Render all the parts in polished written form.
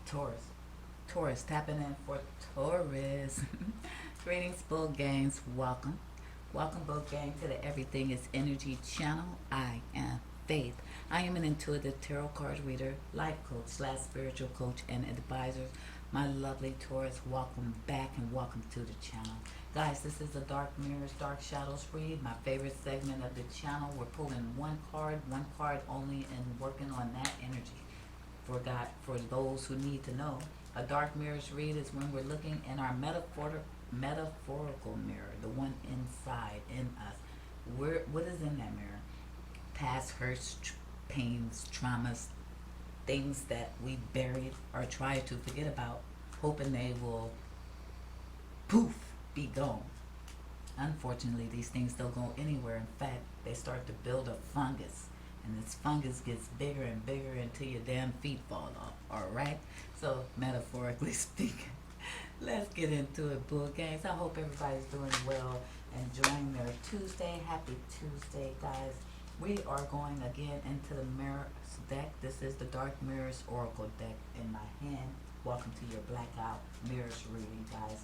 Taurus. Taurus, tapping in for Taurus. Greetings, Bull Gangs. Welcome. Welcome, Bull Gang, to the Everything is Energy channel. I am Faith. I am an intuitive tarot card reader, life coach slash spiritual coach, and advisor. My lovely Taurus, welcome back and welcome to the channel. Guys, this is the Dark Mirrors, Dark Shadows read, my favorite segment of the channel. We're pulling one card only, and working on that energy. For those who need to know, a dark mirrors read is when we're looking in our metaphorical mirror, the one inside in us. What is in that mirror? Past hurts, pains, traumas, things that we buried or tried to forget about, hoping they will poof, be gone. Unfortunately, these things don't go anywhere. In fact, they start to build a fungus, and this fungus gets bigger and bigger until your damn feet fall off. All right. So metaphorically speaking, let's get into it, Bull Gangs. I hope everybody's doing well, enjoying their Tuesday. Happy Tuesday, guys. We are going again into the Mirrors deck. This is the Dark Mirrors Oracle deck in my hand. Welcome to your Blackout Mirrors reading, guys.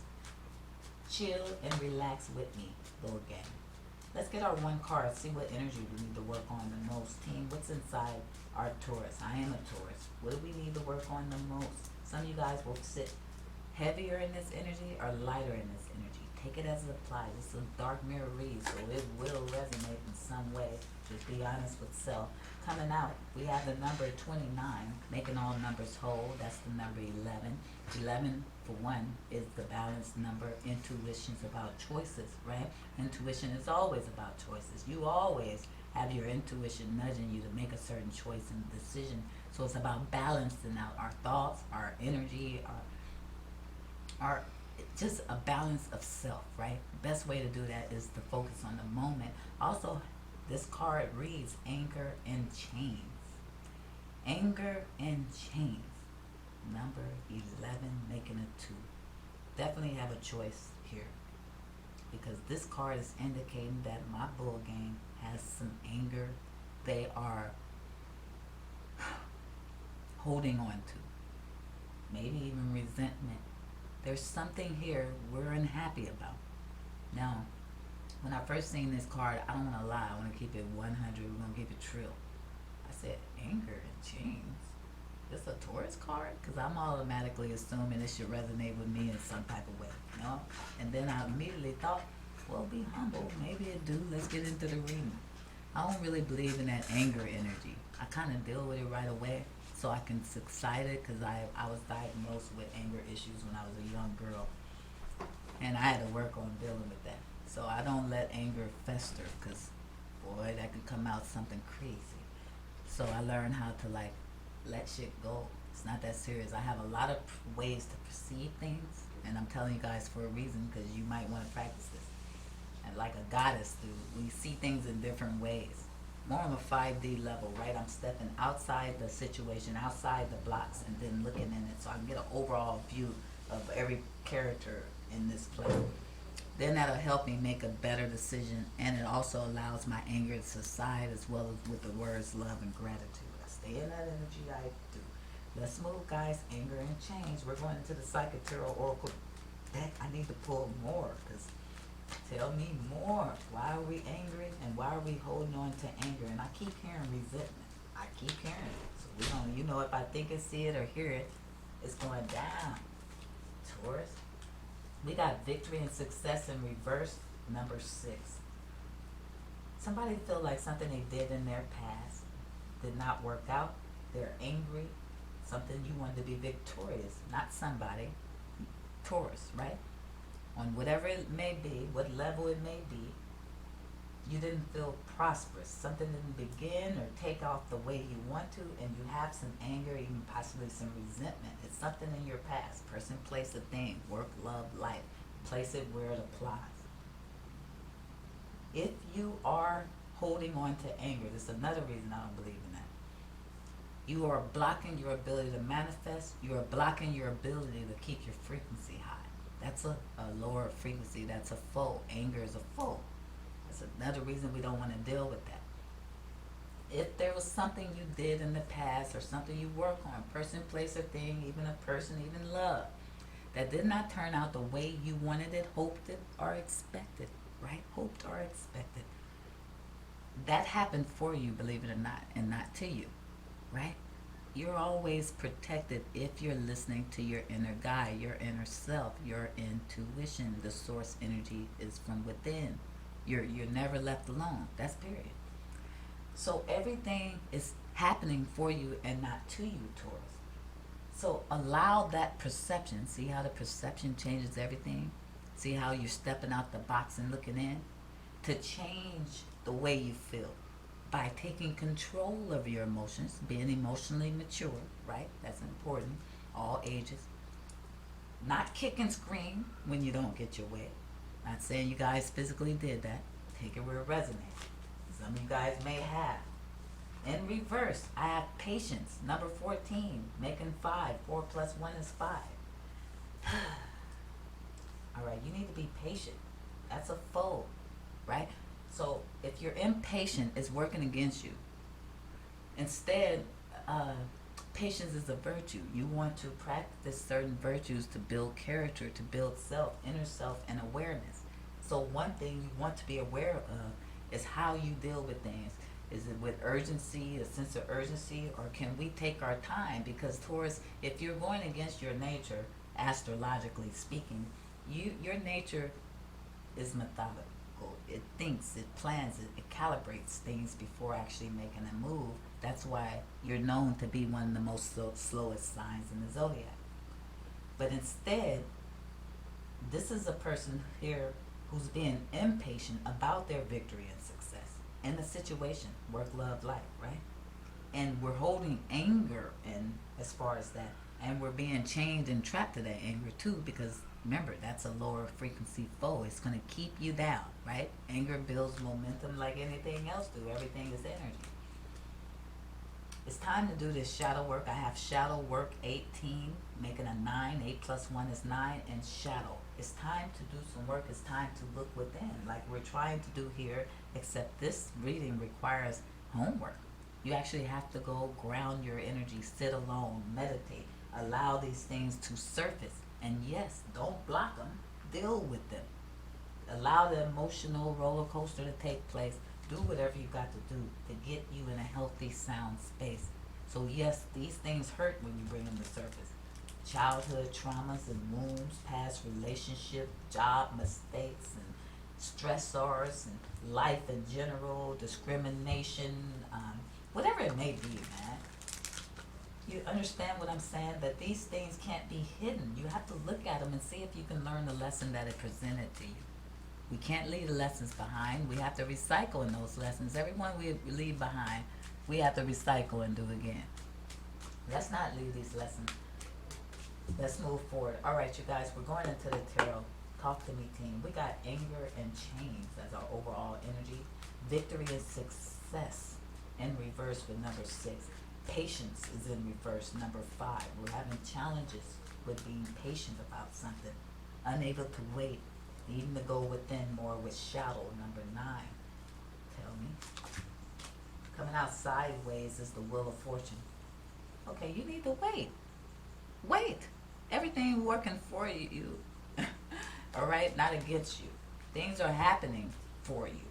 Chill and relax with me, Bull Gang. Let's get our one card, see what energy we need to work on the most. Team, what's inside our Taurus? I am a Taurus. What do we need to work on the most? Some of you guys will sit heavier in this energy or lighter in this energy. Take it as it applies. It's a dark mirror read, so it will resonate in some way. Just be honest with self. Coming out, we have the number 29, making all numbers whole. That's the number 11. 11, for one, is the balanced number. Intuition's about choices, right? Intuition is always about choices. You always have your intuition nudging you to make a certain choice and decision. So it's about balancing out our thoughts, our energy, our just a balance of self, right? The best way to do that is to focus on the moment. Also, this card reads anger and chains. Anger and chains. Number 11, making a 2. Definitely have a choice here, because this card is indicating that my bull game has some anger they are holding on to. Maybe even resentment. There's something here we're unhappy about. Now, when I first seen this card, I don't want to lie. I want to keep it 100. We're going to keep it true. I said, anger and chains. This a Taurus card? Because I'm automatically assuming it should resonate with me in some type of way, you know? And then I immediately thought, well, be humble. Maybe it do. Let's get into the reading. I don't really believe in that anger energy. I kind of deal with it right away, so I can subside it, because I was diagnosed with anger issues when I was a young girl, and I had to work on dealing with that. So I don't let anger fester, because boy, that could come out something crazy. So I learned how to let shit go. It's not that serious. I have a lot of ways to perceive things, and I'm telling you guys for a reason, because you might want to practice this. And like a goddess do, we see things in different ways. More on a 5D level, right? I'm stepping outside the situation, outside the blocks, and then looking in it, so I can get an overall view of every character in this play. Then that'll help me make a better decision, and it also allows my anger to subside, as well as with the words love and gratitude. I stay in that energy, I do. Let's move, guys. Anger and change. We're going into the Psychic Tarot Oracle deck. I need to pull more, because tell me more. Why are we angry, and why are we holding on to anger? And I keep hearing resentment. I keep hearing it. So we don't, if I think and see it or hear it, it's going down. Taurus. We got victory and success in reverse, number 6. Somebody feel like something they did in their past did not work out. They're angry. Something you wanted to be victorious, not somebody. Taurus, right? On whatever it may be, what level it may be, you didn't feel prosperous. Something didn't begin or take off the way you want to, and you have some anger, even possibly some resentment. It's something in your past. Person, place, a thing. Work, love, life. Place it where it applies. If you are holding on to anger, this is another reason I don't believe in that. You are blocking your ability to manifest. You are blocking your ability to keep your frequency high. That's a lower frequency. That's a foe. Anger is a foe. That's another reason we don't want to deal with that. If there was something you did in the past or something you work on, person, place, or thing, even a person, even love, that did not turn out the way you wanted it, hoped it, or expected, right? Hoped or expected. That happened for you, believe it or not, and not to you, right? You're always protected if you're listening to your inner guide, your inner self, your intuition. The source energy is from within. You're never left alone. That's period. So everything is happening for you and not to you, Taurus. So allow that perception. See how the perception changes everything? See how you're stepping out the box and looking in? To change the way you feel by taking control of your emotions, being emotionally mature, right? That's important. All ages. Not kick and scream when you don't get your way. Not saying you guys physically did that. Take it where it resonates. Some of you guys may have. In reverse, I have patience. Number 14, making 5. 4 plus 1 is 5. All right, you need to be patient. That's a foe, right? So if you're impatient, it's working against you. Instead, patience is a virtue. You want to practice certain virtues to build character, to build self, inner self, and awareness. So one thing you want to be aware of is how you deal with things. Is it with urgency, a sense of urgency, or can we take our time? Because Taurus, if you're going against your nature, astrologically speaking, your nature is methodical. It thinks, it plans, it calibrates things before actually making a move. That's why you're known to be one of the most slowest signs in the zodiac. But instead, this is a person here who's being impatient about their victory and success in the situation, work, love, life, right? And we're holding anger in as far as that, and we're being chained and trapped to that anger too, because remember, that's a lower frequency foe. It's going to keep you down, right? Anger builds momentum like anything else do. Everything is energy. It's time to do this shadow work. I have shadow work 18, making a 9. 8 plus 1 is 9, and shadow. It's time to do some work. It's time to look within, like we're trying to do here, except this reading requires homework. You actually have to go ground your energy, sit alone, meditate, allow these things to surface. And yes, don't block them, deal with them. Allow the emotional roller coaster to take place. Do whatever you got to do to get you in a healthy, sound space. So yes, these things hurt when you bring them to surface. Childhood traumas and wounds, past relationship, job mistakes, and stressors, and life in general, discrimination, whatever it may be, man. You understand what I'm saying? That these things can't be hidden. You have to look at them and see if you can learn the lesson that it presented to you. We can't leave the lessons behind. We have to recycle in those lessons. Everyone we leave behind, we have to recycle and do again. Let's not leave these lessons. Let's move forward. All right, you guys, we're going into the tarot. Talk to me, team. We got anger and chains as our overall energy. Victory and success in reverse with number 6. Patience is in reverse, number 5. We're having challenges with being patient about something. Unable to wait. Needing to go within more with shadow, number 9. Tell me. Coming out sideways is the wheel of fortune. Okay, you need to wait. Wait. Everything working for you. All right, not against you. Things are happening for you.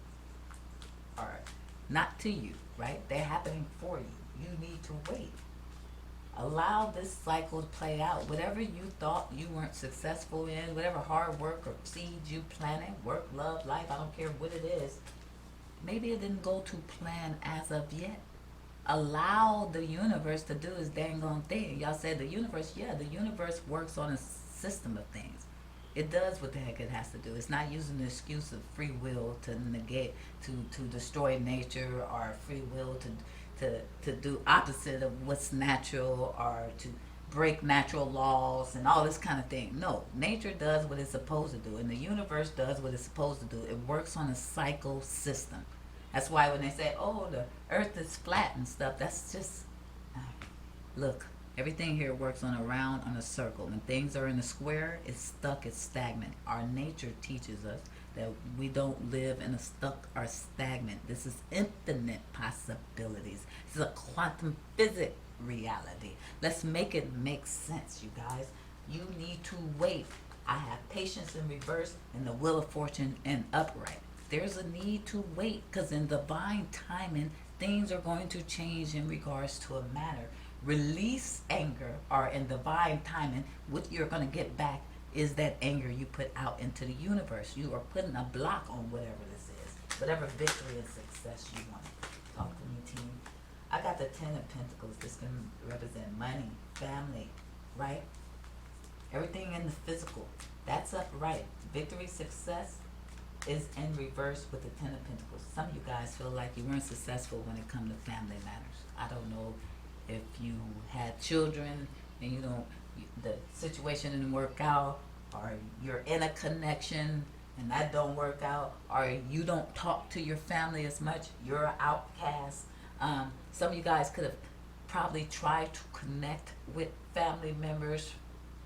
All right, not to you, right? They're happening for you. You need to wait. Allow this cycle to play out. Whatever you thought you weren't successful in, whatever hard work or seeds you planted, work, love, life, I don't care what it is, maybe it didn't go to plan as of yet. Allow the universe to do its dang on thing. Y'all said the universe, yeah, the universe works on a system of things. It does what the heck it has to do. It's not using the excuse of free will to negate, to destroy nature, or free will to do opposite of what's natural, or to break natural laws and all this kind of thing. No, nature does what it's supposed to do, and the universe does what it's supposed to do. It works on a cycle system. That's why when they say, oh, the earth is flat and stuff, that's just, look, everything here works on a round, on a circle. When things are in a square, it's stuck, it's stagnant. Our nature teaches us that we don't live in a stuck or stagnant. This is infinite possibilities. This is a quantum physics reality. Let's make it make sense, you guys. You need to wait. I have patience in reverse and the wheel of fortune in upright. There's a need to wait because in divine timing, things are going to change in regards to a matter. Release anger, or in divine timing, what you're going to get back is that anger you put out into the universe. You are putting a block on whatever this is, whatever victory and success you want. Talk to me, team. I got the Ten of Pentacles. This can represent money, family, right? Everything in the physical. That's upright. Victory, success is in reverse with the Ten of Pentacles. Some of you guys feel like you weren't successful when it comes to family matters. I don't know if you had children and the situation didn't work out, or you're in a connection and that don't work out, or you don't talk to your family as much, you're an outcast. Some of you guys could have probably tried to connect with family members,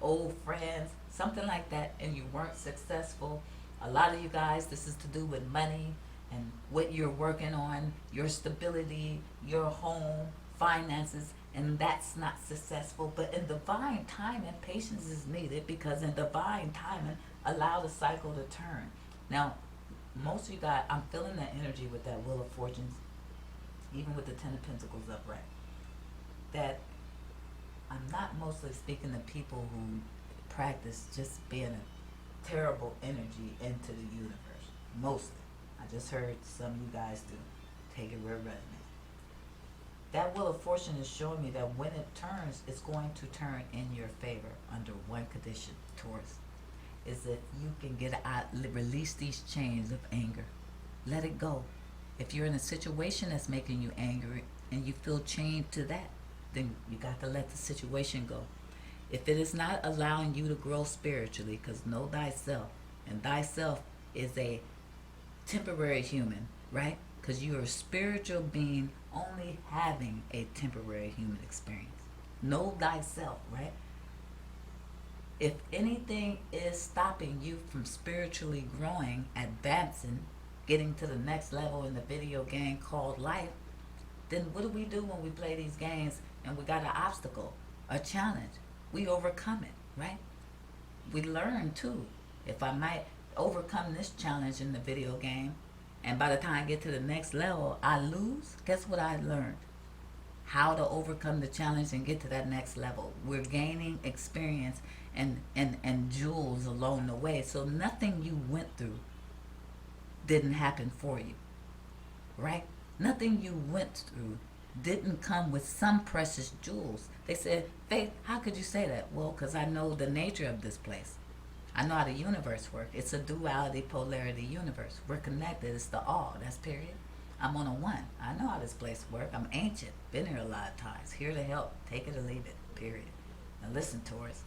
old friends, something like that, and you weren't successful. A lot of you guys, this is to do with money and what you're working on, your stability, your home, finances, and that's not successful. But in divine timing, patience is needed, because in divine timing, allow the cycle to turn. Now, most of you guys, I'm feeling that energy with that Wheel of Fortunes, even with the Ten of Pentacles upright, that I'm not mostly speaking to people who practice just being a terrible energy into the universe. Mostly. I just heard some of you guys do. Take it where it resonates. That Wheel of Fortune is showing me that when it turns, it's going to turn in your favor under one condition, Taurus, is that you can get out, release these chains of anger. Let it go. If you're in a situation that's making you angry and you feel chained to that, then you got to let the situation go. If it is not allowing you to grow spiritually, because know thyself, and thyself is a temporary human, right? Because you're a spiritual being only having a temporary human experience. Know thyself, right? If anything is stopping you from spiritually growing, advancing, getting to the next level in the video game called life, then what do we do when we play these games and we got an obstacle, a challenge? We overcome it, right? We learn too. If I might overcome this challenge in the video game, and by the time I get to the next level, I lose, guess what I learned? How to overcome the challenge and get to that next level. We're gaining experience and jewels along the way. So nothing you went through didn't happen for you, right? Nothing you went through didn't come with some precious jewels. They said, Faith, how could you say that? Well, because I know the nature of this place. I know how the universe works. It's a duality, polarity universe. We're connected. It's the all. That's period. I'm on a one. I know how this place works. I'm ancient. Been here a lot of times. Here to help. Take it or leave it. Period. Now listen, Taurus.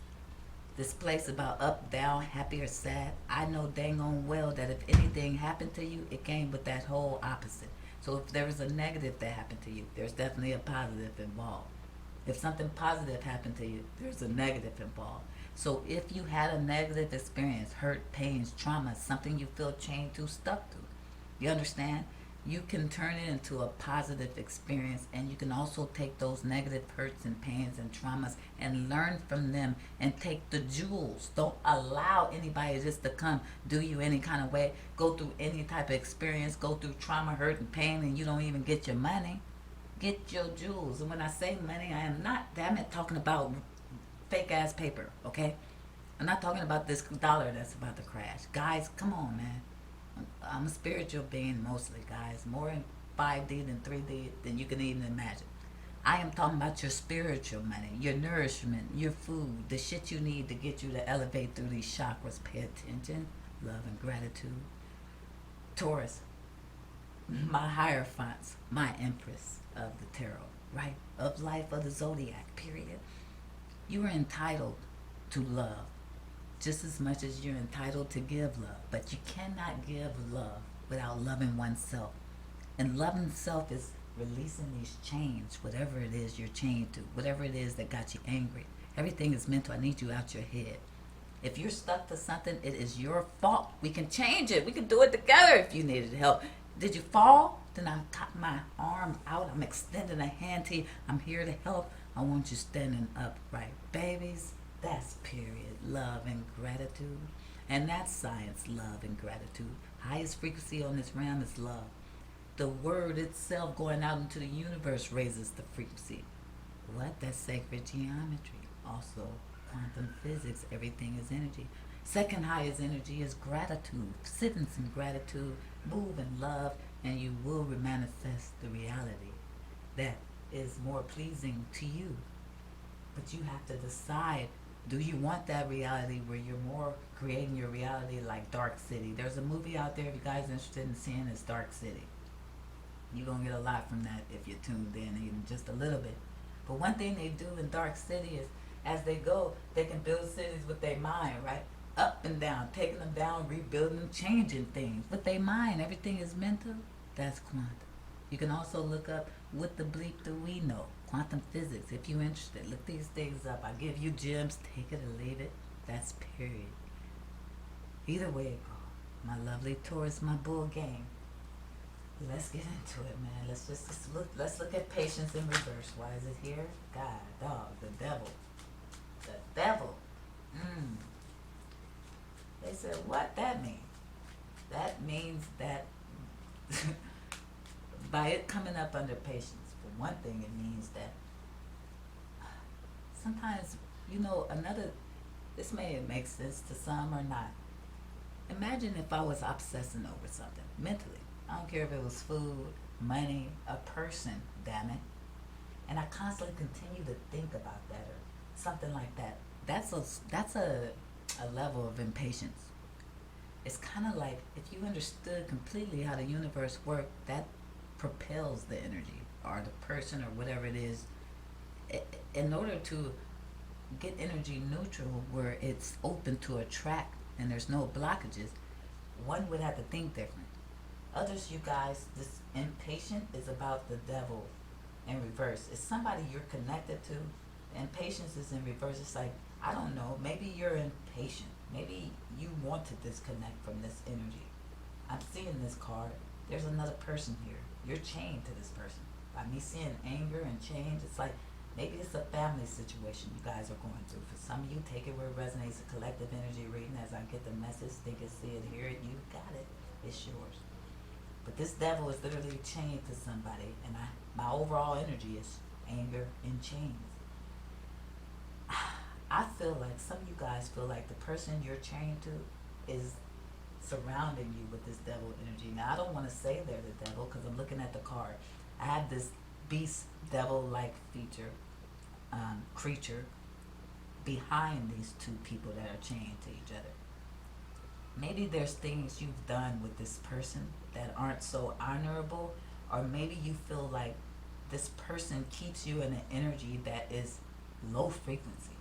This place about up, down, happy or sad, I know dang on well that if anything happened to you, it came with that whole opposite. So if there was a negative that happened to you, there's definitely a positive involved. If something positive happened to you, there's a negative involved. So if you had a negative experience, hurt, pains, trauma, something you feel chained to, stuck to, you understand? You can turn it into a positive experience, and you can also take those negative hurts and pains and traumas and learn from them and take the jewels. Don't allow anybody just to come do you any kind of way, go through any type of experience, go through trauma, hurt, and pain, and you don't even get your money. Get your jewels. And when I say money, I am not, damn it, talking about fake ass paper, okay? I'm not talking about this dollar that's about to crash. Guys, come on, man. I'm a spiritual being mostly, guys. More in 5D than 3D than you can even imagine. I am talking about your spiritual money, your nourishment, your food, the shit you need to get you to elevate through these chakras. Pay attention, love and gratitude. Taurus, my hierophants, my empress of the tarot, right? Of life, of the zodiac, period. You are entitled to love just as much as you're entitled to give love. But you cannot give love without loving oneself. And loving self is releasing these chains, whatever it is you're chained to, whatever it is that got you angry. Everything is mental. I need you out your head. If you're stuck to something, it is your fault. We can change it. We can do it together if you needed help. Did you fall? Then I got my arm out. I'm extending a hand to you. I'm here to help. I want you standing upright. Babies, that's period. Love and gratitude. And that's science, love and gratitude. Highest frequency on this realm is love. The word itself going out into the universe raises the frequency. What? That's sacred geometry. Also, quantum physics, everything is energy. Second highest energy is gratitude. Sit in some gratitude, move in love, and you will manifest the reality that is more pleasing to you. But you have to decide, do you want that reality where you're more creating your reality like Dark City? There's a movie out there if you guys are interested in seeing, it's Dark City. You're going to get a lot from that if you're tuned in, even just a little bit. But one thing they do in Dark City is as they go, they can build cities with their mind, right? Up and down, taking them down, rebuilding them, changing things. With their mind, everything is mental. That's quantum. You can also look up what the bleep do we know. Quantum physics, if you're interested. Look these things up. I give you gems, take it or leave it. That's period. Either way it goes. My lovely Taurus, my bull game. Let's get into it, man. Let's look at patience in reverse. Why is it here? God, dog, the devil. The devil. They said, what that mean? That means that by it coming up under patience, for one thing, it means that sometimes, this may make sense to some or not. Imagine if I was obsessing over something mentally. I don't care if it was food, money, a person, damn it. And I constantly continue to think about that or something like that. That's a level of impatience. It's kind of like if you understood completely how the universe worked, that propels the energy or the person or whatever it is. In order to get energy neutral where it's open to attract and there's no blockages, one would have to think different. Others, you guys, this impatient is about the devil in reverse. It's somebody you're connected to. Impatience is in reverse. It's like, I don't know, maybe you're impatient. Maybe you want to disconnect from this energy. I'm seeing this card. There's another person here. You're chained to this person. By me seeing anger and change, it's like maybe it's a family situation you guys are going through. For some of you, take it where it resonates. A collective energy reading. As I get the message, think it, see it, hear it. You got it. It's yours. But this devil is literally chained to somebody, and my overall energy is anger and chains. I feel like some of you guys feel like the person you're chained to is surrounding you with this devil energy. Now, I don't want to say they're the devil because I'm looking at the card. I have this beast devil-like creature behind these two people that are chained to each other. Maybe there's things you've done with this person that aren't so honorable, or maybe you feel like this person keeps you in an energy that is low frequency.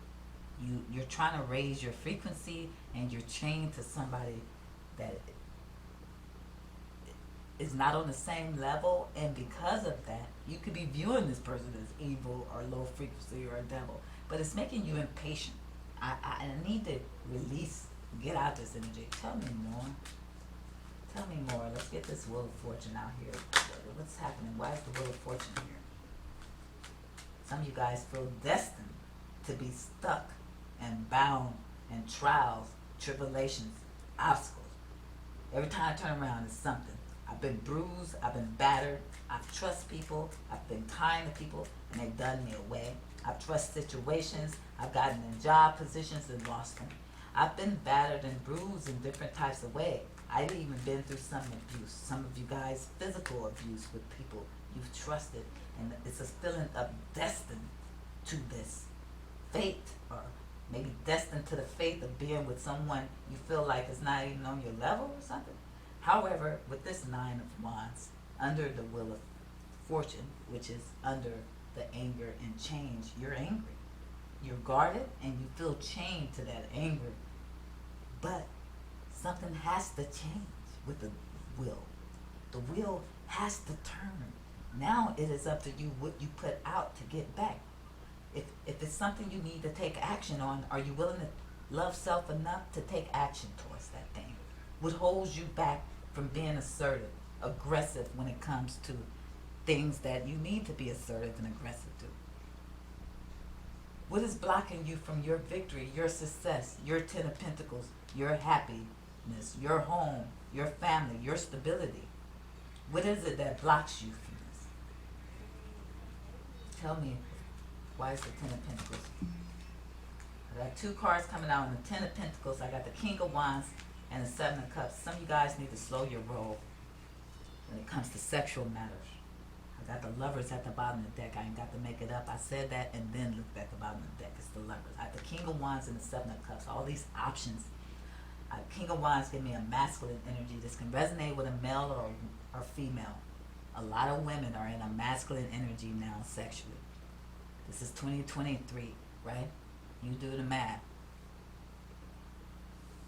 You're trying to raise your frequency and you're chained to somebody that is not on the same level, and because of that, you could be viewing this person as evil or low frequency or a devil, but it's making you impatient. I need to get out this energy. Tell me more. Tell me more. Let's get this Wheel of Fortune out here. What's happening? Why is the Wheel of Fortune here? Some of you guys feel destined to be stuck and bound in trials, tribulations, obstacles. Every time I turn around, it's something. I've been bruised, I've been battered, I've trusted people, I've been kind to people, and they've done me away. I've trusted situations, I've gotten in job positions and lost them. I've been battered and bruised in different types of ways. I've even been through some abuse. Some of you guys, physical abuse with people you've trusted, and it's a feeling of destined to this fate, or maybe destined to the fate of being with someone you feel like is not even on your level or something. However, with this Nine of Wands, under the Wheel of Fortune, which is under the anger and change, you're angry. You're guarded and you feel chained to that anger. But something has to change with the wheel. The wheel has to turn. Now it is up to you what you put out to get back. If it's something you need to take action on, are you willing to love self enough to take action towards that thing. What holds you back from being assertive, aggressive when it comes to things that you need to be assertive and aggressive to? What is blocking you from your victory, your success, your Ten of Pentacles, your happiness, your home, your family, your stability? What is it that blocks you from this? Tell me, why is the Ten of Pentacles? I got two cards coming out on the Ten of Pentacles. I got the King of Wands and the Seven of Cups. Some of you guys need to slow your roll when it comes to sexual matters. I got the Lovers at the bottom of the deck. I ain't got to make it up. I said that and then looked at the bottom of the deck. It's the Lovers. I have the King of Wands and the Seven of Cups. All these options. King of Wands give me a masculine energy. This can resonate with a male or female. A lot of women are in a masculine energy now sexually. This is 2023, right? You do the math.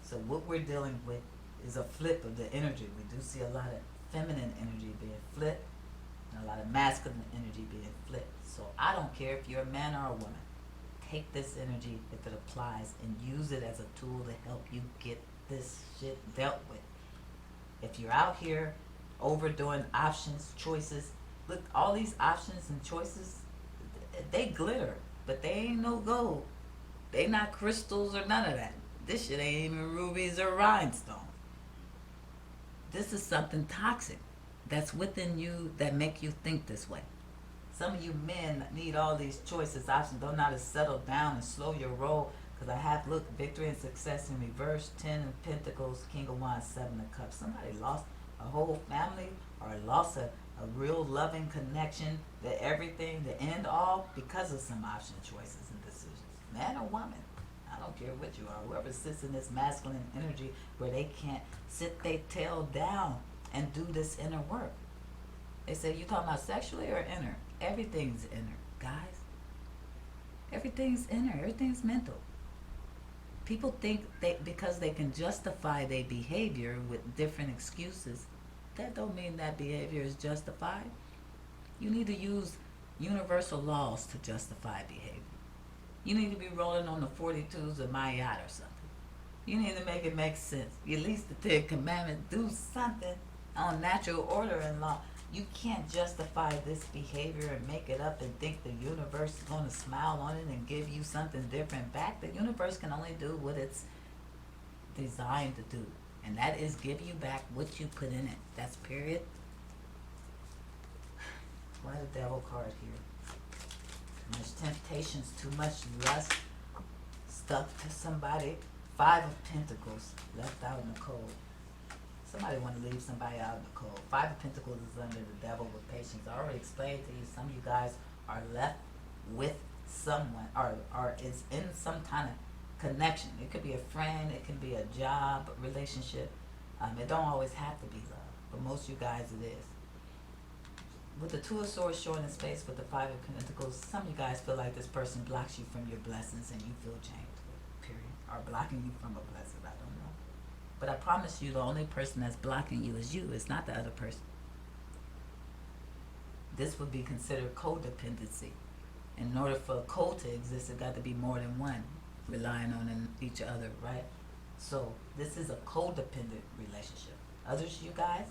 So what we're dealing with is a flip of the energy. We do see a lot of feminine energy being flipped and a lot of masculine energy being flipped. So I don't care if you're a man or a woman. Take this energy if it applies and use it as a tool to help you get this shit dealt with. If you're out here overdoing options, choices, look, all these options and choices, they glitter, but they ain't no gold. They not crystals or none of that. This shit ain't even rubies or rhinestones. This is something toxic that's within you that make you think this way. Some of you men need all these choices, options, don't know how to settle down and slow your roll. Because I have, look, victory and success in reverse, Ten of Pentacles, King of Wands, Seven of Cups. Somebody lost a whole family or lost a real loving connection, the everything, the end all, because of some option choices and decisions. Man or woman, I don't care what you are. Whoever sits in this masculine energy where they can't sit their tail down and do this inner work. They say, you talking about sexually or inner? Everything's inner, guys. Everything's inner. Everything's mental. People think because they can justify their behavior with different excuses, that don't mean that behavior is justified. You need to use universal laws to justify behavior. You need to be rolling on the 42s of my yacht or something. You need to make it make sense. At least the Ten Commandments do something on natural order and law. You can't justify this behavior and make it up and think the universe is going to smile on it and give you something different back. The universe can only do what it's designed to do, and that is give you back what you put in it. That's period. Why the Devil card here? Too much temptations, too much lust, stuck to somebody. Five of Pentacles, left out in the cold. Somebody want to leave somebody out in the cold. Five of Pentacles is under the Devil with patience. I already explained to you, some of you guys are left with someone or is in some kind of connection. It could be a friend, it could be a job, relationship. It don't always have to be love, but most of you guys it is. With the Two of Swords showing in space with the Five of Pentacles, some of you guys feel like this person blocks you from your blessings and you feel changed, period. Or blocking you from a blessing, I don't know. But I promise you, the only person that's blocking you is you. It's not the other person. This would be considered codependency. In order for a code to exist, it got to be more than one, relying on each other, right? So this is a codependent relationship. Others, you guys,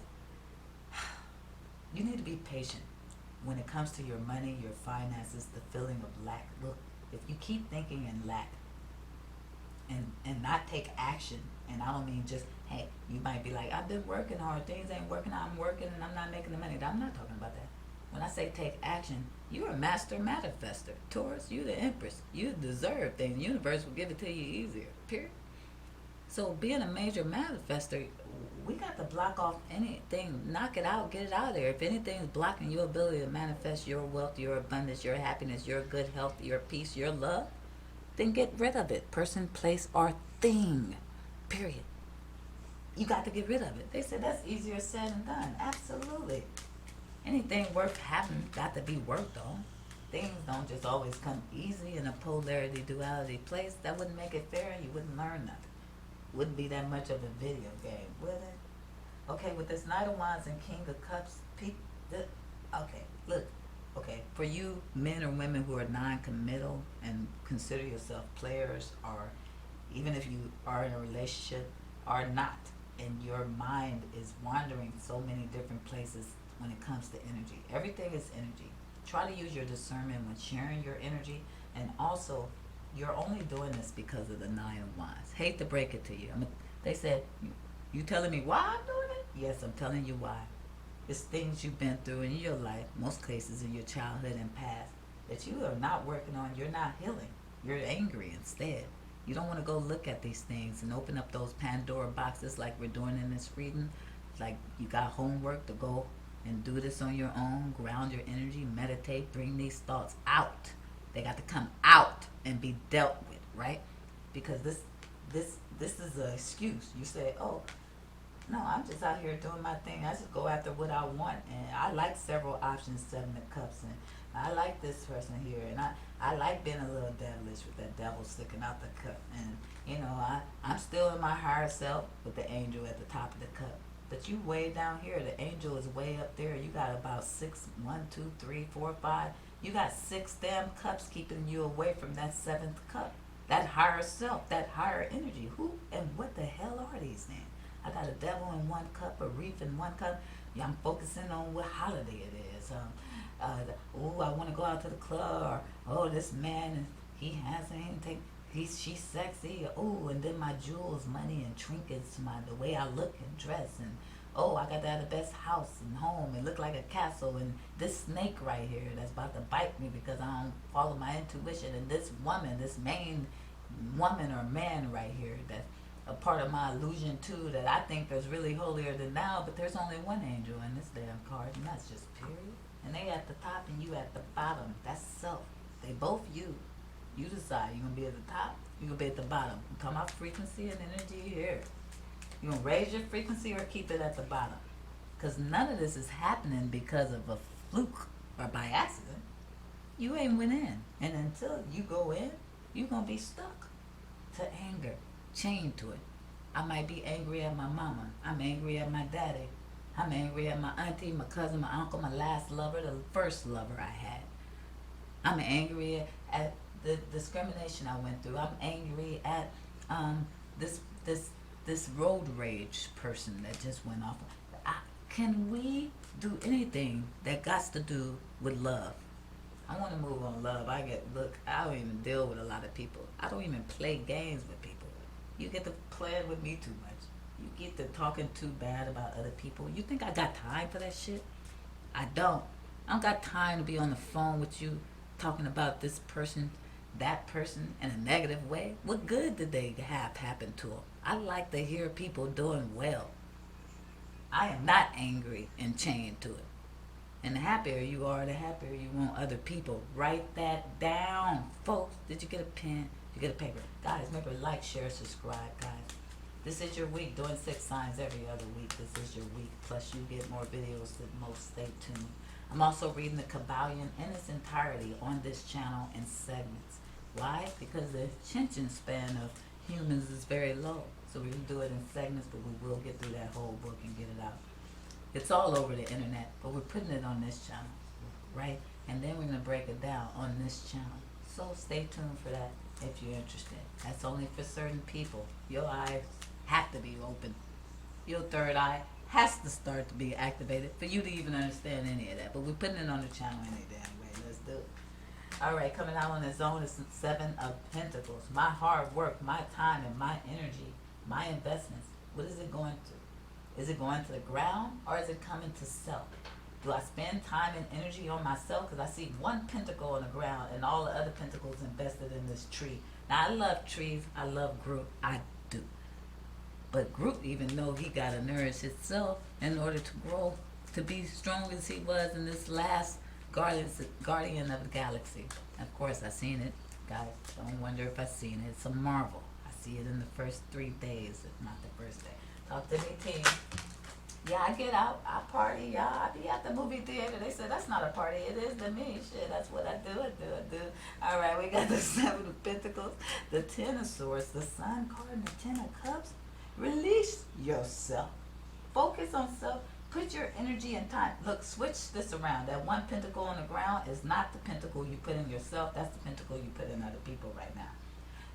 you need to be patient when it comes to your money, your finances, the feeling of lack. Look, if you keep thinking in lack and not take action, and I don't mean just, hey, you might be like, I've been working hard, things ain't working, I'm working and I'm not making the money. I'm not talking about that. When I say take action, you're a master manifester. Taurus, you the Empress. You deserve things. The universe will give it to you easier, period. So being a major manifester, we got to block off anything, knock it out, get it out of there. If anything is blocking your ability to manifest your wealth, your abundance, your happiness, your good health, your peace, your love, then get rid of it. Person, place, or thing, period. You got to get rid of it. They said that's easier said than done. Absolutely. Anything worth having got to be worked on. Things don't just always come easy in a polarity, duality place. That wouldn't make it fair and you wouldn't learn nothing. Wouldn't be that much of a video game, would it? Okay, with this Knight of Wands and King of Cups, okay, look. Okay, for you men or women who are non-committal and consider yourself players or even if you are in a relationship or not, and your mind is wandering so many different places when it comes to energy. Everything is energy. Try to use your discernment when sharing your energy, and also you're only doing this because of the Nine of Wands. Hate to break it to you. They said, you telling me why I'm doing it? Yes, I'm telling you why. It's things you've been through in your life, most cases in your childhood and past, that you are not working on. You're not healing. You're angry instead. You don't want to go look at these things and open up those Pandora boxes like we're doing in this reading. Like you got homework to go and do this on your own. Ground your energy, meditate, bring these thoughts out. They got to come out and be dealt with, right? Because this is an excuse. You say, oh, no, I'm just out here doing my thing. I just go after what I want, and I like several options, Seven of Cups, and I like this person here, and I like being a little devilish with that devil sticking out the cup, and I'm still in my higher self with the angel at the top of the cup. But you way down here, the angel is way up there. You got about 6, 1, 2, 3, 4, 5. You got 6 damn cups keeping you away from that 7th cup, that higher self, that higher energy. Who and what the hell are these things? I got a devil in one cup, a reef in one cup. Yeah, I'm focusing on what holiday it is. Oh, I want to go out to the club. Or, oh, this man, he has anything. She's sexy. Oh, and then my jewels, money, and trinkets, the way I look and dress. And, oh, I got to have the best house and home. It look like a castle. And this snake right here that's about to bite me because I don't follow my intuition. And this woman, this main woman or man right here that's a part of my illusion too, that I think is really holier than thou, but there's only one angel in this damn card, and that's just period. And they at the top and you at the bottom. That's self. They both you. You decide. You gonna be at the top, you gonna be at the bottom. I'm talking about frequency and energy here. You gonna raise your frequency or keep it at the bottom? Because none of this is happening because of a fluke or by accident. You ain't went in. And until you go in, you gonna be stuck to anger. Chained to it. I might be angry at my mama. I'm angry at my daddy. I'm angry at my auntie, my cousin, my uncle, my last lover, the first lover I had. I'm angry at the discrimination I went through. I'm angry at this road rage person that just went off. Can we do anything that got to do with love? I want to move on love. I don't even deal with a lot of people. I don't even play games with people. You get to playing with me too much. You get to talking too bad about other people. You think I got time for that shit? I don't. I don't got time to be on the phone with you talking about this person, that person in a negative way. What good did they have happen to them? I like to hear people doing well. I am not angry and chained to it. And the happier you are, the happier you want other people. Write that down, folks. Did you get a pen? You get a paper. Guys, remember, like, share, subscribe, guys. This is your week. Doing 6 signs every other week. This is your week. Plus, you get more videos than most. Stay tuned. I'm also reading the Kabbalion in its entirety on this channel in segments. Why? Because the attention span of humans is very low. So we can do it in segments, but we will get through that whole book and get it out. It's all over the internet, but we're putting it on this channel, right? And then we're going to break it down on this channel. So stay tuned for that if you're interested. That's only for certain people. Your eyes have to be open. Your third eye has to start to be activated for you to even understand any of that. But we're putting it on the channel any damn way. Let's do it. All right, coming out on the zone is 7 of Pentacles. My hard work, my time, and my energy, my investments. What is it going to? Is it going to the ground or is it coming to self? Do I spend time and energy on myself? Because I see one pentacle on the ground and all the other pentacles invested in this tree. Now, I love trees. I love Groot. I do. But Groot, even though he got to nourish himself in order to grow, to be strong as he was in this last Guardian of the Galaxy. Of course, I seen it. Guys, don't wonder if I seen it. It's a marvel. I see it in the first 3 days, if not the first day. Talk to me, team. Yeah, I get out. I party, y'all. I be at the movie theater. They said that's not a party. It is to me. Shit, that's what I do. All right, we got the 7 of Pentacles, the 10 of Swords, the Sun card, and the 10 of Cups. Release yourself. Focus on self. Put your energy and time. Look, switch this around. That one pentacle on the ground is not the pentacle you put in yourself. That's the pentacle you put in other people right now.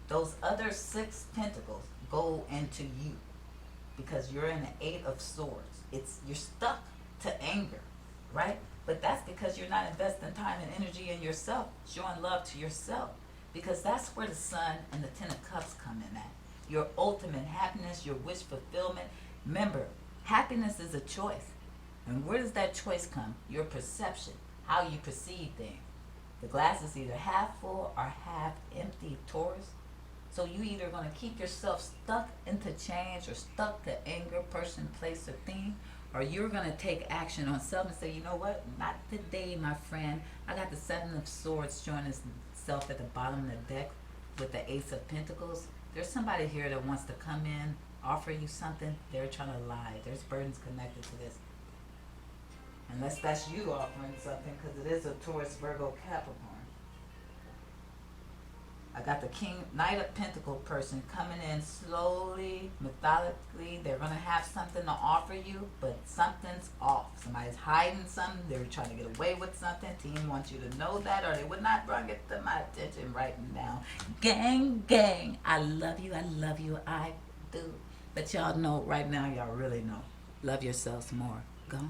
Those other 6 pentacles go into you because you're in the 8 of swords. You're stuck to anger, right? But that's because you're not investing time and energy in yourself, showing love to yourself. Because that's where the sun and the 10 of cups come in at. Your ultimate happiness, your wish fulfillment. Remember, happiness is a choice. And where does that choice come? Your perception, how you perceive things. The glass is either half full or half empty, Taurus. So you either going to keep yourself stuck into change or stuck to anger, person, place, or thing, or you're going to take action on self and say, you know what, not today, my friend. I got the 7 of swords showing itself at the bottom of the deck with the Ace of Pentacles. There's somebody here that wants to come in, offer you something. They're trying to lie. There's burdens connected to this. Unless that's you offering something, because it is a Taurus, Virgo, Capricorn. I got the Knight of Pentacle person coming in slowly, methodically. They're going to have something to offer you, but something's off. Somebody's hiding something. They're trying to get away with something. Team wants you to know that, or they would not bring it to my attention right now. Gang, gang. I love you. I do. But y'all know right now, y'all really know. Love yourselves more. Go.